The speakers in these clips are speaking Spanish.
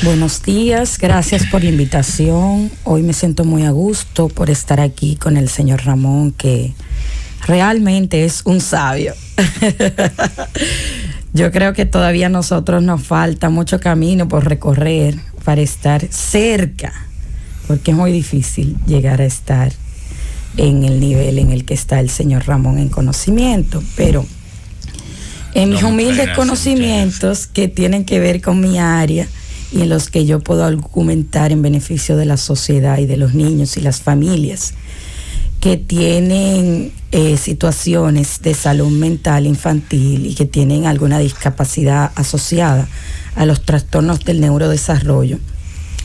Buenos días, gracias por la invitación. Hoy me siento muy a gusto por estar aquí con el señor Ramón, que realmente es un sabio. Yo creo que todavía a nosotros nos falta mucho camino por recorrer para estar cerca, porque es muy difícil llegar a estar en el nivel en el que está el señor Ramón en conocimiento, pero en mis humildes conocimientos que tienen que ver con mi área y en los que yo puedo argumentar en beneficio de la sociedad y de los niños y las familias que tienen situaciones de salud mental infantil y que tienen alguna discapacidad asociada a los trastornos del neurodesarrollo.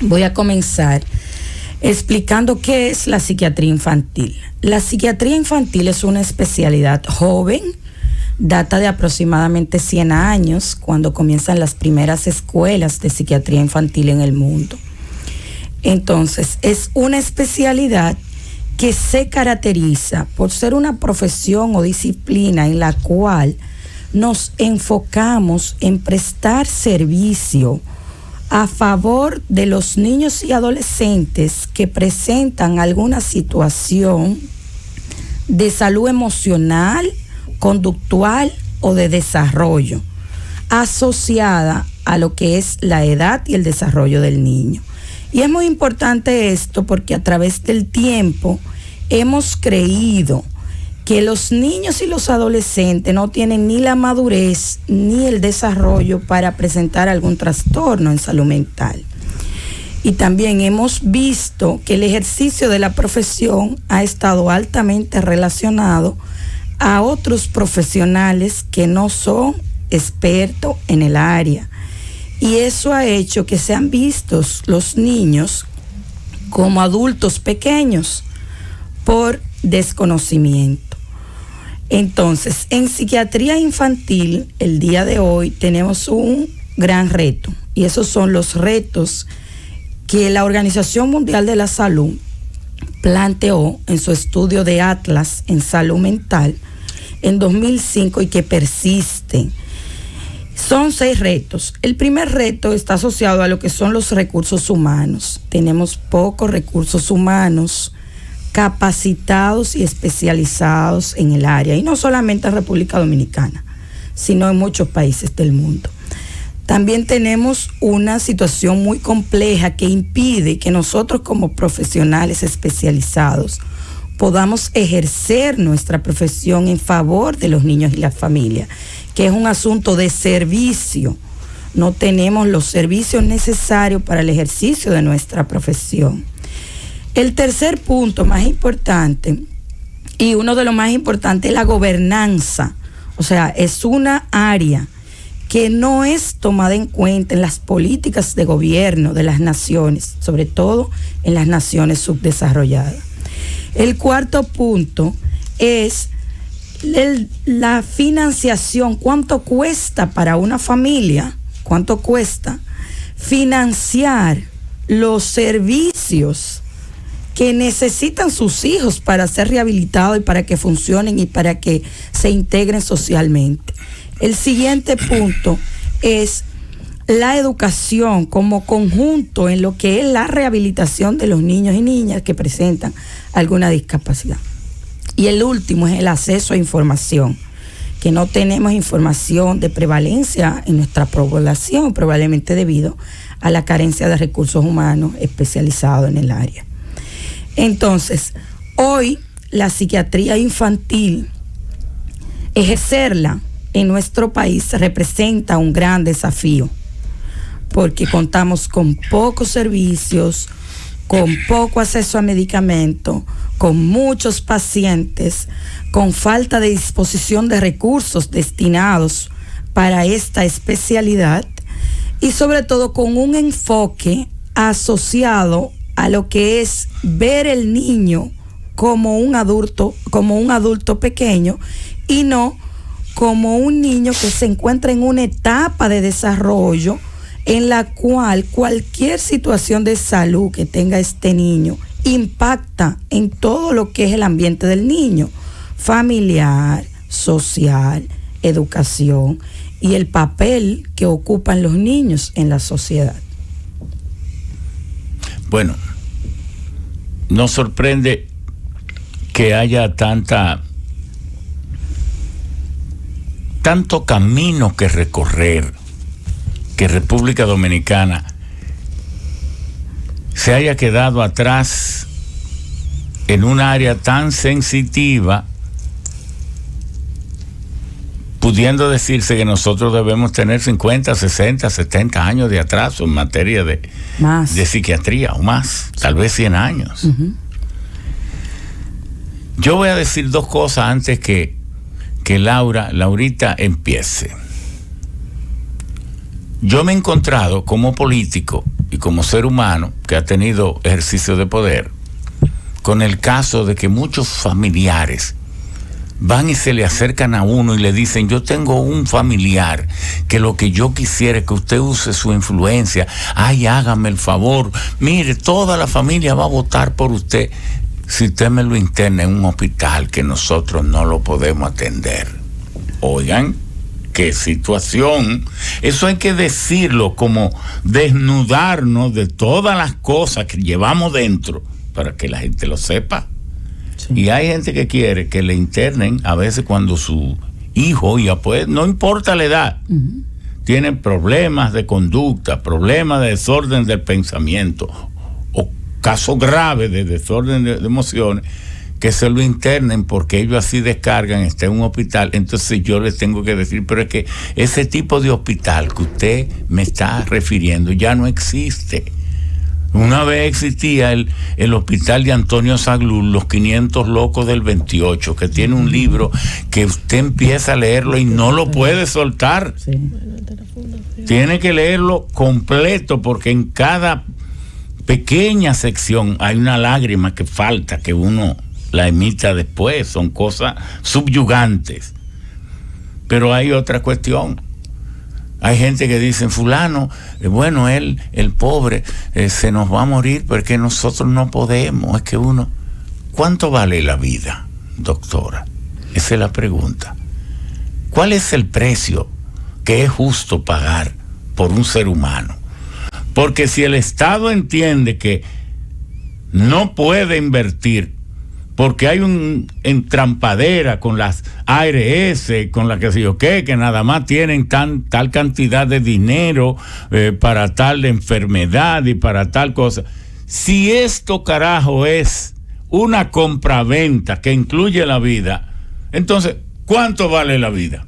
Voy a comenzar explicando qué es la psiquiatría infantil. La psiquiatría infantil es una especialidad joven, data de aproximadamente 100 años, cuando comienzan las primeras escuelas de psiquiatría infantil en el mundo. Entonces, es una especialidad que se caracteriza por ser una profesión o disciplina en la cual nos enfocamos en prestar servicio a favor de los niños y adolescentes que presentan alguna situación de salud emocional, conductual o de desarrollo asociada a lo que es la edad y el desarrollo del niño. Y es muy importante esto porque a través del tiempo hemos creído que los niños y los adolescentes no tienen ni la madurez ni el desarrollo para presentar algún trastorno en salud mental. Y también hemos visto que el ejercicio de la profesión ha estado altamente relacionado a otros profesionales que no son expertos en el área. Y eso ha hecho que sean vistos los niños como adultos pequeños por desconocimiento. Entonces, en psiquiatría infantil, el día de hoy tenemos un gran reto, y esos son los retos que la Organización Mundial de la Salud planteó en su estudio de Atlas en salud mental en 2005 y que persisten. Son 6 retos. El primer reto está asociado a lo que son los recursos humanos. Tenemos pocos recursos humanos capacitados y especializados en el área, y no solamente en República Dominicana, sino en muchos países del mundo. También tenemos una situación muy compleja que impide que nosotros como profesionales especializados podamos ejercer nuestra profesión en favor de los niños y las familias, que es un asunto de servicio. No tenemos los servicios necesarios para el ejercicio de nuestra profesión. El tercer punto más importante, y uno de los más importantes, es la gobernanza. O sea, es una área que no es tomada en cuenta en las políticas de gobierno de las naciones, sobre todo en las naciones subdesarrolladas. El cuarto punto es la financiación. ¿Cuánto cuesta para una familia? ¿Cuánto cuesta financiar los servicios que necesitan sus hijos para ser rehabilitados y para que funcionen y para que se integren socialmente? El siguiente punto es la educación como conjunto en lo que es la rehabilitación de los niños y niñas que presentan alguna discapacidad. Y el último es el acceso a información, que no tenemos información de prevalencia en nuestra población, probablemente debido a la carencia de recursos humanos especializados en el área. Entonces, hoy la psiquiatría infantil, ejercerla en nuestro país representa un gran desafío, porque contamos con pocos servicios, con poco acceso a medicamentos, con muchos pacientes, con falta de disposición de recursos destinados para esta especialidad y sobre todo con un enfoque asociado a lo que es ver el niño como un adulto pequeño y no como un niño que se encuentra en una etapa de desarrollo en la cual cualquier situación de salud que tenga este niño impacta en todo lo que es el ambiente del niño, familiar, social, educación y el papel que ocupan los niños en la sociedad. Bueno, nos sorprende que haya tanto camino que recorrer, que República Dominicana se haya quedado atrás en un área tan sensitiva, pudiendo decirse que nosotros debemos tener 50, 60, 70 años de atraso en materia de psiquiatría, o más, tal vez 100 años. Uh-huh. Yo voy a decir dos cosas antes que Laurita empiece. Yo me he encontrado como político y como ser humano que ha tenido ejercicio de poder con el caso de que muchos familiares van y se le acercan a uno y le dicen: yo tengo un familiar que lo que yo quisiera es que usted use su influencia, ay, hágame el favor, mire, toda la familia va a votar por usted si usted me lo interna en un hospital que nosotros no lo podemos atender. Oigan, qué situación. Eso hay que decirlo, como desnudarnos de todas las cosas que llevamos dentro para que la gente lo sepa. Sí. Y hay gente que quiere que le internen a veces cuando su hijo, ya pues, no importa la edad, uh-huh, tienen problemas de conducta, problemas de desorden del pensamiento o casos graves de desorden de emociones, que se lo internen porque ellos así descargan, está en un hospital. Entonces yo les tengo que decir, pero es que ese tipo de hospital que usted me está refiriendo ya no existe. Una vez existía el hospital de Antonio Saglul, Los 500 Locos del 28, que tiene un libro que usted empieza a leerlo y no lo puede soltar. Sí. Tiene que leerlo completo porque en cada pequeña sección hay una lágrima que falta, que uno la emita después. Son cosas subyugantes. Pero hay otra cuestión. Hay gente que dice: fulano, bueno, el pobre, se nos va a morir porque nosotros no podemos. Es que uno, ¿cuánto vale la vida, doctora? Esa es la pregunta. ¿Cuál es el precio que es justo pagar por un ser humano? Porque si el Estado entiende que no puede invertir porque hay un entrampadera con las ARS, con la que sé yo qué, que nada más tienen tal cantidad de dinero para tal enfermedad y para tal cosa. Si esto, carajo, es una compraventa que incluye la vida, entonces, ¿cuánto vale la vida?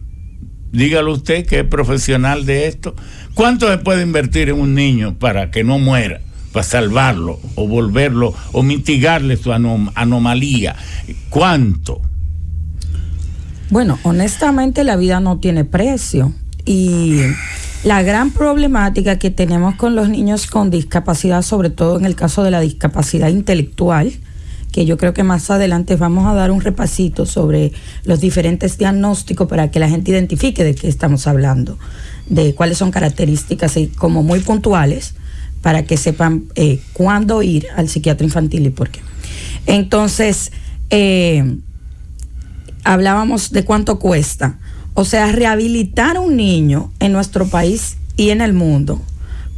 Dígalo usted, que es profesional de esto. ¿Cuánto se puede invertir en un niño para que no muera? Para salvarlo o volverlo o mitigarle su anomalía. ¿Cuánto? Bueno, honestamente la vida no tiene precio, y la gran problemática que tenemos con los niños con discapacidad, sobre todo en el caso de la discapacidad intelectual, que yo creo que más adelante vamos a dar un repasito sobre los diferentes diagnósticos para que la gente identifique de qué estamos hablando, de cuáles son características y como muy puntuales, para que sepan cuándo ir al psiquiatra infantil y por qué. Entonces, hablábamos de cuánto cuesta. O sea, rehabilitar a un niño en nuestro país y en el mundo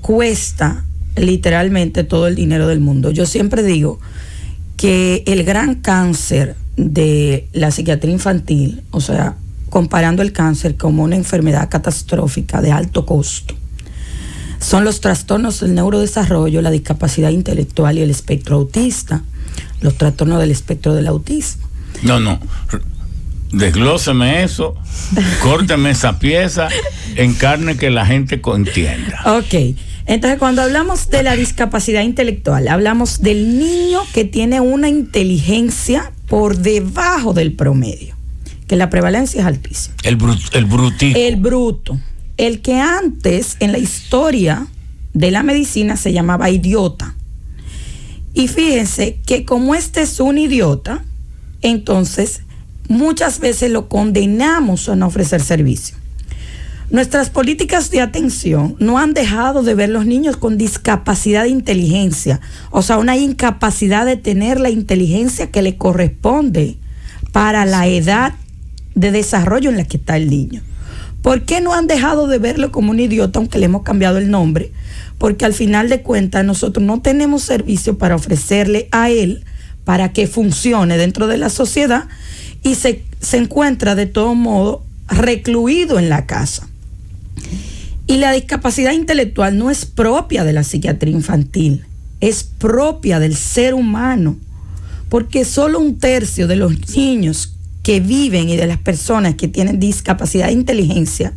cuesta literalmente todo el dinero del mundo. Yo siempre digo que el gran cáncer de la psiquiatría infantil, o sea, comparando el cáncer como una enfermedad catastrófica de alto costo, son los trastornos del neurodesarrollo, la discapacidad intelectual y el espectro autista, los trastornos del espectro del autismo. No, desglóseme eso, córteme esa pieza, encarne que la gente entienda. Ok, entonces cuando hablamos de la discapacidad intelectual, hablamos del niño que tiene una inteligencia por debajo del promedio, que la prevalencia es altísima. El brutico. El bruto. El que antes en la historia de la medicina se llamaba idiota. Y fíjense que como este es un idiota, entonces muchas veces lo condenamos a no ofrecer servicio. Nuestras políticas de atención no han dejado de ver los niños con discapacidad de inteligencia, o sea, una incapacidad de tener la inteligencia que le corresponde para la edad de desarrollo en la que está el niño. ¿Por qué no han dejado de verlo como un idiota, aunque le hemos cambiado el nombre? Porque al final de cuentas nosotros no tenemos servicio para ofrecerle a él para que funcione dentro de la sociedad y se encuentra de todo modo recluido en la casa. Y la discapacidad intelectual no es propia de la psiquiatría infantil, es propia del ser humano, porque solo 1/3 de los niños que viven y de las personas que tienen discapacidad de inteligencia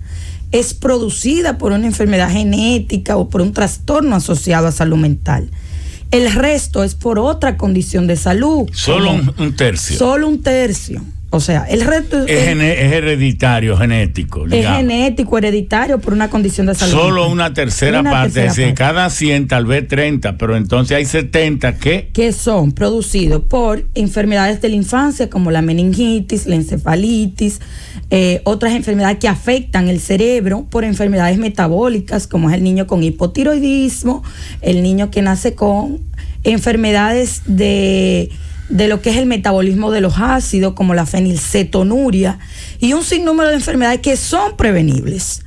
es producida por una enfermedad genética o por un trastorno asociado a salud mental. El resto es por otra condición de salud. Solo un tercio. Solo 1/3. O sea, el resto es hereditario, genético. Es genético, hereditario por una condición de salud. Solo una tercera parte, es decir, cada 100 tal vez 30, pero entonces hay 70 que son producidos por enfermedades de la infancia como la meningitis, la encefalitis, otras enfermedades que afectan el cerebro, por enfermedades metabólicas como es el niño con hipotiroidismo, el niño que nace con enfermedades de lo que es el metabolismo de los ácidos, como la fenilcetonuria, y un sinnúmero de enfermedades que son prevenibles.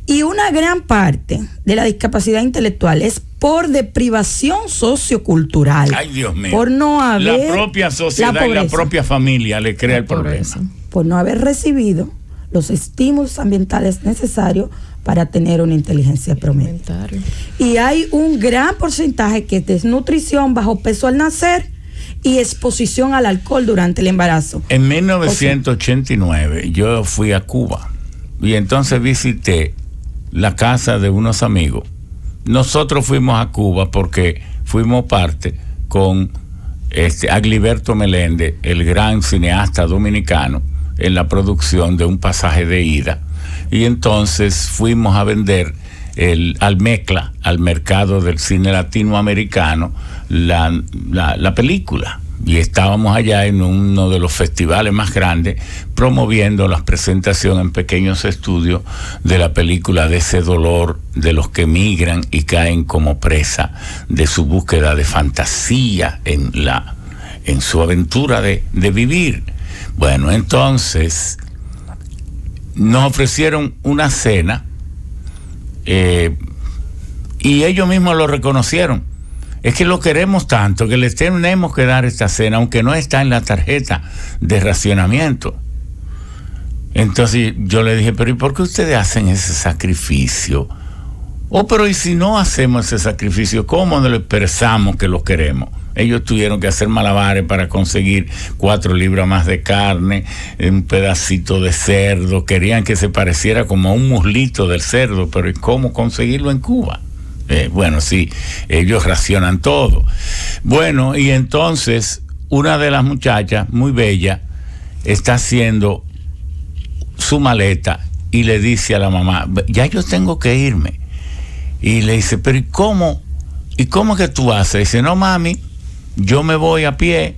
Y una gran parte de la discapacidad intelectual es por deprivación sociocultural. Ay, Dios mío. Por no haber... La propia sociedad y la propia familia le crea el problema. Por no haber recibido los estímulos ambientales necesarios para tener una inteligencia promedio. Y hay un gran porcentaje que es desnutrición, bajo peso al nacer, y exposición al alcohol durante el embarazo. En 1989 yo fui a Cuba y entonces visité la casa de unos amigos. Nosotros fuimos a Cuba porque fuimos parte con Agliberto Meléndez, el gran cineasta dominicano, en la producción de Un pasaje de ida, y entonces fuimos a vender al MECLA, al mercado del cine latinoamericano, la película, y estábamos allá en uno de los festivales más grandes promoviendo la presentación en pequeños estudios de la película, de ese dolor de los que migran y caen como presa de su búsqueda de fantasía en su aventura de vivir. Bueno, entonces nos ofrecieron una cena y ellos mismos lo reconocieron. Es que lo queremos tanto que les tenemos que dar esta cena, aunque no está en la tarjeta de racionamiento. Entonces yo le dije, pero ¿y por qué ustedes hacen ese sacrificio? Pero ¿y si no hacemos ese sacrificio, cómo nos lo expresamos que lo queremos? Ellos tuvieron que hacer malabares para conseguir 4 libras más de carne, un pedacito de cerdo. Querían que se pareciera como a un muslito del cerdo, pero ¿cómo conseguirlo en Cuba? Bueno, sí, ellos racionan todo. Bueno, y entonces una de las muchachas, muy bella, está haciendo su maleta y le dice a la mamá, ya yo tengo que irme. Y le dice, pero ¿y cómo que tú haces? Dice, no, mami, yo me voy a pie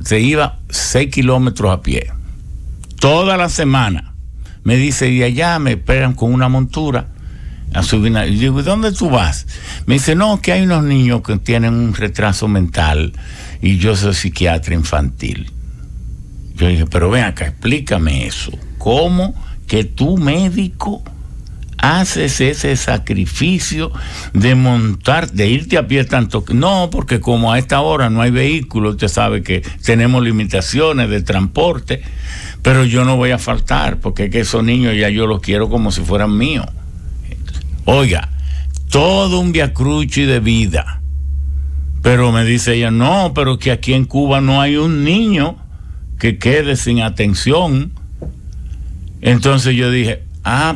se iba 6 kilómetros a pie. Toda la semana. Me dice, y allá me esperan con una montura a subir. Y digo, ¿dónde tú vas? Me dice, no, que hay unos niños que tienen un retraso mental y yo soy psiquiatra infantil. Yo dije, pero ven acá, explícame eso. ¿Cómo que tú, médico, haces ese sacrificio de irte a pie tanto? No, porque como a esta hora no hay vehículos, usted sabe que tenemos limitaciones de transporte, pero yo no voy a faltar, porque es que esos niños ya yo los quiero como si fueran míos. Oiga, todo un viacrucis de vida. Pero me dice ella, no, pero que aquí en Cuba no hay un niño que quede sin atención. Entonces yo dije,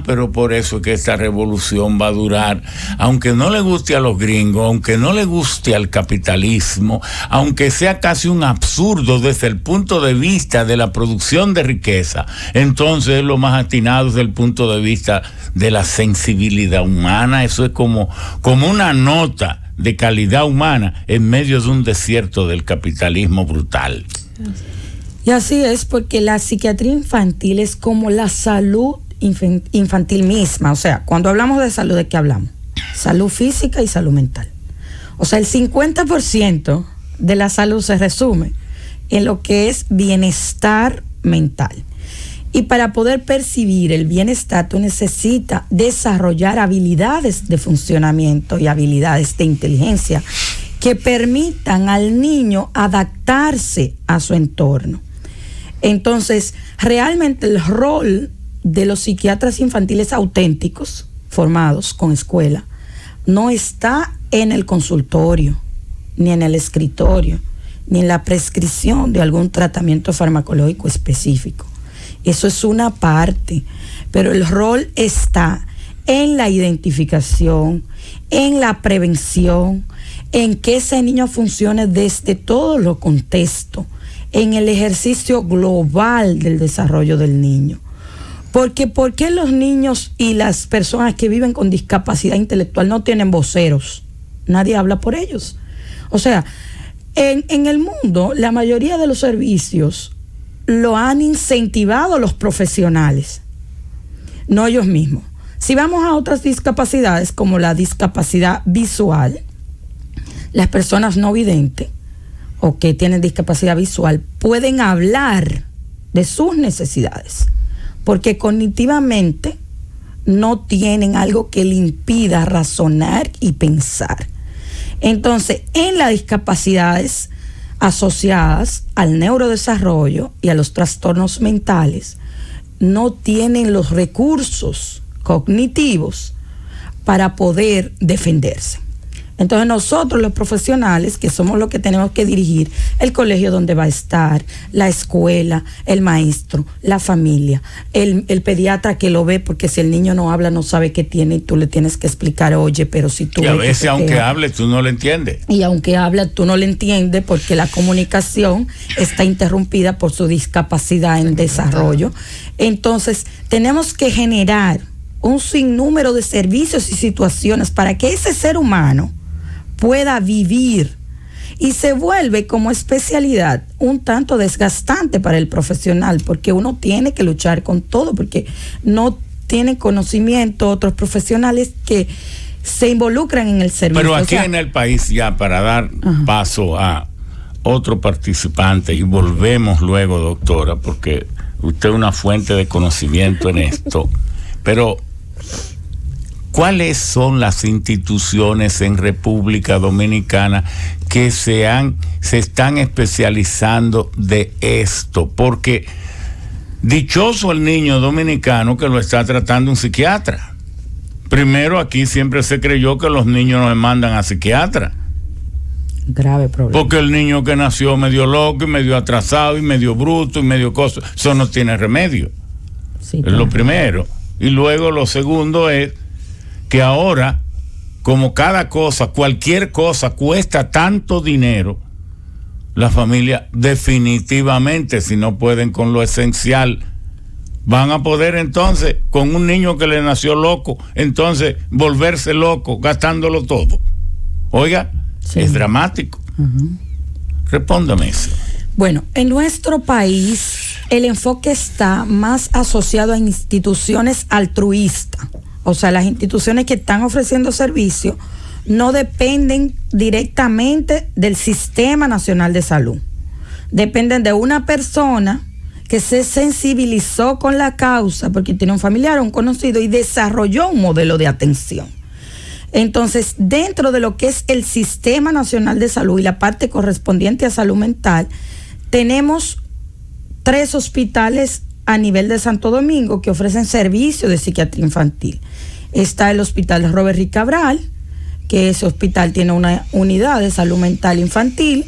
pero por eso es que esta revolución va a durar, aunque no le guste a los gringos, aunque no le guste al capitalismo, aunque sea casi un absurdo desde el punto de vista de la producción de riqueza. Entonces es lo más atinado desde el punto de vista de la sensibilidad humana. Eso es como una nota de calidad humana en medio de un desierto del capitalismo brutal. Y así es, porque la psiquiatría infantil es como la salud infantil misma. O sea, cuando hablamos de salud, ¿de qué hablamos? Salud física y salud mental. O sea, el 50% de la salud se resume en lo que es bienestar mental. Y para poder percibir el bienestar, tú necesitas desarrollar habilidades de funcionamiento y habilidades de inteligencia que permitan al niño adaptarse a su entorno. Entonces, realmente el rol de los psiquiatras infantiles auténticos, formados con escuela, no está en el consultorio, ni en el escritorio, ni en la prescripción de algún tratamiento farmacológico específico. Eso es una parte, pero el rol está en la identificación, en la prevención, en que ese niño funcione desde todos los contextos, en el ejercicio global del desarrollo del niño. Porque ¿por qué los niños y las personas que viven con discapacidad intelectual no tienen voceros? Nadie habla por ellos. O sea, en el mundo, la mayoría de los servicios lo han incentivado los profesionales, no ellos mismos. Si vamos a otras discapacidades, como la discapacidad visual, las personas no videntes o que tienen discapacidad visual pueden hablar de sus necesidades, porque cognitivamente no tienen algo que le impida razonar y pensar. Entonces, en las discapacidades asociadas al neurodesarrollo y a los trastornos mentales, no tienen los recursos cognitivos para poder defenderse. Entonces nosotros los profesionales, que somos los que tenemos que dirigir el colegio donde va a estar, la escuela, el maestro, la familia, el pediatra que lo ve, porque si el niño no habla no sabe qué tiene y tú le tienes que explicar, oye, pero si tú... Y a veces aunque hable tú no le entiendes. Y aunque habla tú no le entiendes porque la comunicación está interrumpida por su discapacidad en desarrollo. Entonces tenemos que generar un sinnúmero de servicios y situaciones para que ese ser humano pueda vivir, y se vuelve como especialidad un tanto desgastante para el profesional, porque uno tiene que luchar con todo, porque no tiene conocimiento otros profesionales que se involucran en el servicio. Pero aquí en el país, ya para dar paso a otro participante, y volvemos luego, doctora, porque usted es una fuente de conocimiento en esto, pero ¿cuáles son las instituciones en República Dominicana que se están especializando de esto? Porque dichoso el niño dominicano que lo está tratando un psiquiatra. Primero, aquí siempre se creyó que los niños no se mandan a psiquiatra. Grave problema. Porque el niño que nació medio loco y medio atrasado y medio bruto y medio cosa, eso no tiene remedio. Sí, es lo primero. Y luego lo segundo es que ahora, como cada cosa, cualquier cosa cuesta tanto dinero, la familia definitivamente, si no pueden con lo esencial, van a poder entonces, con un niño que le nació loco, entonces volverse loco, gastándolo todo. Oiga, sí. Es dramático. Respóndame eso. Bueno, en nuestro país el enfoque está más asociado a instituciones altruistas. O sea, las instituciones que están ofreciendo servicios no dependen directamente del Sistema Nacional de Salud. Dependen de una persona que se sensibilizó con la causa porque tiene un familiar o un conocido y desarrolló un modelo de atención. Entonces, dentro de lo que es el Sistema Nacional de Salud y la parte correspondiente a salud mental, tenemos 3 hospitales a nivel de Santo Domingo que ofrecen servicios de psiquiatría infantil. Está el Hospital Robert Rick Cabral, que ese hospital tiene una unidad de salud mental infantil.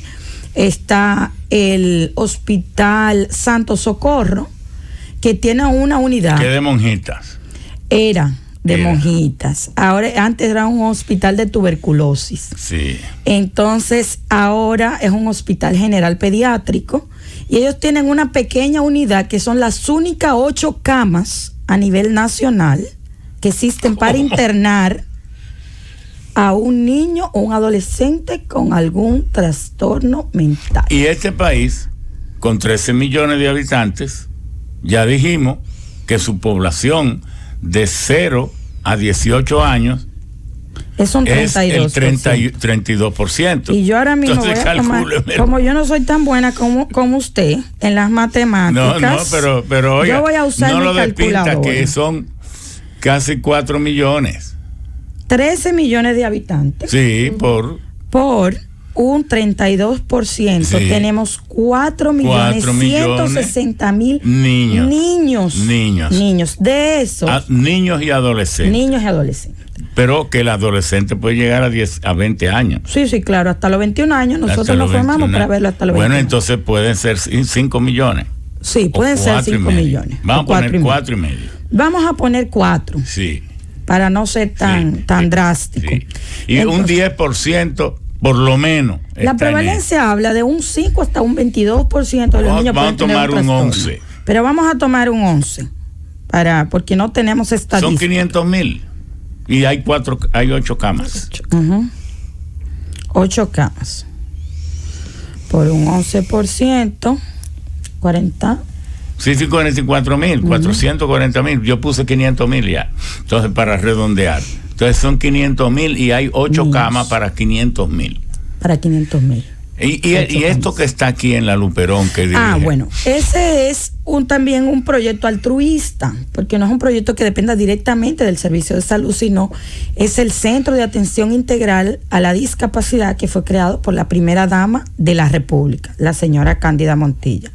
Está el Hospital Santo Socorro, que tiene una unidad. ¿Qué de monjitas? Era de monjitas. Ahora, antes era un hospital de tuberculosis. Sí. Entonces, ahora es un hospital general pediátrico. Y ellos tienen una pequeña unidad que son las únicas 8 camas a nivel nacional que existen para internar a un niño o un adolescente con algún trastorno mental. Y este país, con 13 millones de habitantes, ya dijimos que su población de 0 a 18 años Es un 32%. Es el 32%. Y yo ahora mismo entonces, voy a tomar, como yo no soy tan buena como usted en las matemáticas. No, pero oiga, yo voy a usar no mi lo despinta que son casi 4 millones. 13 millones de habitantes. Sí, por un 32%. Sí. Tenemos 4.160.000 niños. De esos. Niños y adolescentes. Pero que el adolescente puede llegar a 20 años. Sí, claro, hasta los 21 años. Nosotros nos formamos para verlo hasta los 21 años. Bueno, entonces pueden ser 5 millones. Sí, pueden ser 5 millones. Vamos a poner 4,5. Vamos a poner 4. Sí. Para no ser tan drástico. Sí. Y entonces, un 10%, por lo menos. La prevalencia habla de un 5 hasta un 22% de los niños. Vamos a tomar un 11. Pero vamos a tomar un 11. Porque no tenemos estadísticas. Son 500,000. Y hay 8 camas. 8 camas. Por un 11%, 40. Sí, 44,000, 440,000. Yo puse 500,000 ya. Entonces, para redondear. Entonces, son 500,000 y hay 8 camas para 500,000. Para 500,000. Y esto que está aquí en la Luperón que dirige. Bueno, ese es también un proyecto altruista, porque no es un proyecto que dependa directamente del servicio de salud, sino es el Centro de Atención Integral a la Discapacidad que fue creado por la primera dama de la República, la señora Cándida Montilla.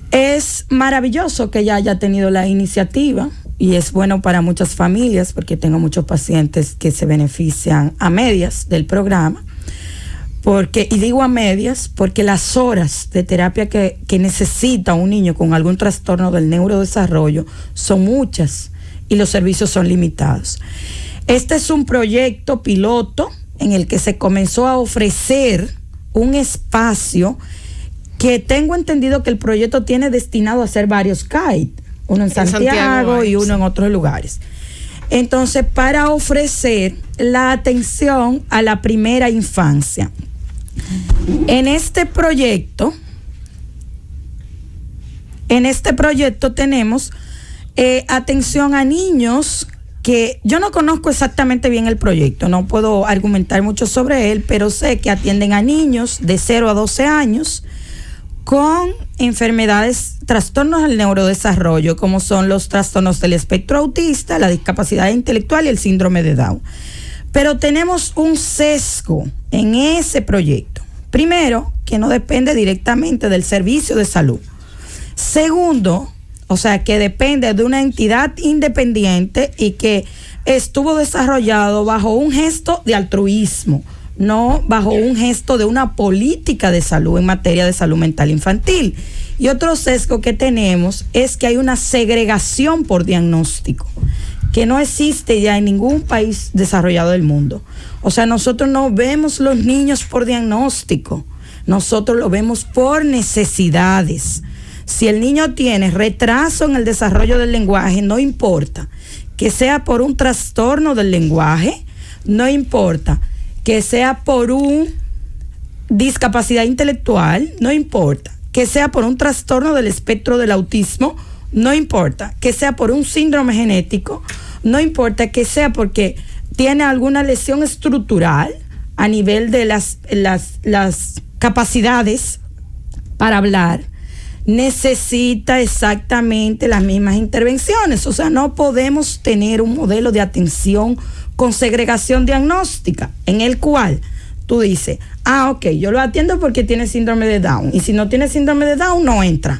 Es maravilloso que ella haya tenido la iniciativa y es bueno para muchas familias, porque tengo muchos pacientes que se benefician a medias del programa. Y digo a medias porque las horas de terapia que necesita un niño con algún trastorno del neurodesarrollo son muchas y los servicios son limitados. Este es un proyecto piloto en el que se comenzó a ofrecer un espacio que tengo entendido que el proyecto tiene destinado a hacer varios CAIT, uno en Santiago y uno en otros lugares. Entonces, para ofrecer la atención a la primera infancia. En este proyecto tenemos atención a niños que yo no conozco exactamente bien el proyecto, no puedo argumentar mucho sobre él, pero sé que atienden a niños de 0 a 12 años con enfermedades, trastornos del neurodesarrollo, como son los trastornos del espectro autista, la discapacidad intelectual y el síndrome de Down. Pero tenemos un sesgo en ese proyecto. Primero, que no depende directamente del servicio de salud. Segundo, que depende de una entidad independiente y que estuvo desarrollado bajo un gesto de altruismo, no bajo un gesto de una política de salud en materia de salud mental infantil. Y otro sesgo que tenemos es que hay una segregación por diagnóstico, que no existe ya en ningún país desarrollado del mundo. Nosotros no vemos los niños por diagnóstico, nosotros lo vemos por necesidades. Si el niño tiene retraso en el desarrollo del lenguaje, no importa que sea por un trastorno del lenguaje, no importa que sea por una discapacidad intelectual, no importa que sea por un trastorno del espectro del autismo, no importa que sea por un síndrome genético, no importa que sea porque tiene alguna lesión estructural a nivel de las capacidades para hablar, necesita exactamente las mismas intervenciones. No podemos tener un modelo de atención con segregación diagnóstica en el cual tú dices, yo lo atiendo porque tiene síndrome de Down, y si no tiene síndrome de Down no entra.